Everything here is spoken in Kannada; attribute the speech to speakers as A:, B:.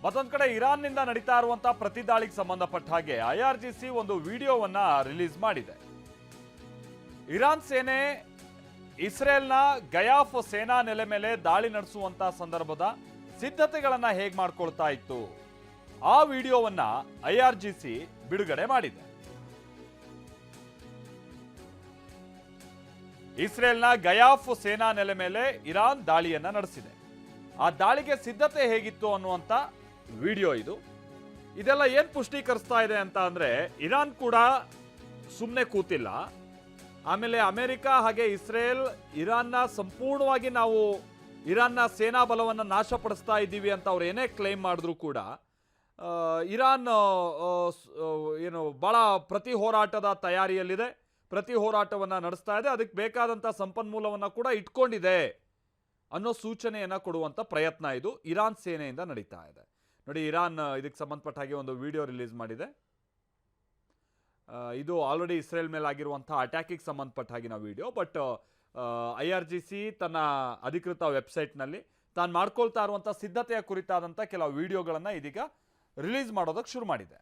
A: ಮತ್ತೊಂದು ಕಡೆ ಇರಾನ್ನಿಂದ ನಡೀತಾ ಇರುವಂತಹ ಪ್ರತಿದಾಳಿಗೆ ಸಂಬಂಧಪಟ್ಟ ಹಾಗೆ ಐಆರ್ಜಿಸಿ ಒಂದು ವಿಡಿಯೋವನ್ನ ರಿಲೀಸ್ ಮಾಡಿದೆ. ಇರಾನ್ ಸೇನೆ ಇಸ್ರೇಲ್ನ ಗಯಾಫ್ ಸೇನಾ ನೆಲೆ ಮೇಲೆ ದಾಳಿ ನಡೆಸುವಂತ ಸಂದರ್ಭದ ಸಿದ್ಧತೆಗಳನ್ನ ಹೇಗೆ ಮಾಡ್ಕೊಳ್ತಾ ಇತ್ತು ಆ ವಿಡಿಯೋವನ್ನ ಐಆರ್ಜಿಸಿ ಬಿಡುಗಡೆ ಮಾಡಿದೆ. ಇಸ್ರೇಲ್ನ ಗಯಾಫ್ ಸೇನಾ ನೆಲೆ ಮೇಲೆ ಇರಾನ್ ದಾಳಿಯನ್ನ ನಡೆಸಿದೆ. ಆ ದಾಳಿಗೆ ಸಿದ್ಧತೆ ಹೇಗಿತ್ತು ಅನ್ನುವಂತ ವಿಡಿಯೋ ಇದು. ಇದೆಲ್ಲ ಏನ್ ಪುಷ್ಟೀಕರಿಸ್ತಾ ಇದೆ ಅಂತ ಅಂದ್ರೆ ಇರಾನ್ ಕೂಡ ಸುಮ್ಮನೆ ಕೂತಿಲ್ಲ. ಆಮೇಲೆ ಅಮೆರಿಕ ಹಾಗೆ ಇಸ್ರೇಲ್ ಇರಾನ್ನ ಸಂಪೂರ್ಣವಾಗಿ ನಾವು ಇರಾನ್ನ ಸೇನಾ ಬಲವನ್ನು ನಾಶಪಡಿಸ್ತಾ ಇದ್ದೀವಿ ಅಂತ ಅವ್ರು ಏನೇ ಕ್ಲೈಮ್ ಮಾಡಿದ್ರು ಕೂಡ ಇರಾನ್ ಏನು ಬಹಳ ಪ್ರತಿ ಹೋರಾಟದ ತಯಾರಿಯಲ್ಲಿದೆ, ಪ್ರತಿ ಹೋರಾಟವನ್ನು ನಡೆಸ್ತಾ ಇದೆ, ಅದಕ್ಕೆ ಬೇಕಾದಂಥ ಸಂಪನ್ಮೂಲವನ್ನು ಕೂಡ ಇಟ್ಕೊಂಡಿದೆ ಅನ್ನೋ ಸೂಚನೆಯನ್ನು ಕೊಡುವಂಥ ಪ್ರಯತ್ನ ಇದು ಇರಾನ್ ಸೇನೆಯಿಂದ ನಡೀತಾ ಇದೆ. ನೋಡಿ, ಇರಾನ್ ಇದಕ್ಕೆ ಸಂಬಂಧಪಟ್ಟ ಹಾಗೆ ಒಂದು ವಿಡಿಯೋ ರಿಲೀಸ್ ಮಾಡಿದೆ. ಇದು ಆಲ್ರೆಡಿ ಇಸ್ರೇಲ್ ಮೇಲೆ ಆಗಿರುವಂಥ ಅಟ್ಯಾಕಿಗೆ ಸಂಬಂಧಪಟ್ಟ ಹಾಗಿನ ವಿಡಿಯೋ. ಬಟ್ ಐಆರ್ಜಿಸಿ ತನ್ನ ಅಧಿಕೃತ ವೆಬ್ಸೈಟ್ನಲ್ಲಿ ತಾನು ಮಾಡ್ಕೊಳ್ತಾ ಇರುವಂಥ ಸಿದ್ಧತೆಯ ಕುರಿತಾದಂಥ ಕೆಲವು ವಿಡಿಯೋಗಳನ್ನು ಇದೀಗ ರಿಲೀಸ್ ಮಾಡೋದಕ್ಕೆ ಶುರು ಮಾಡಿದೆ.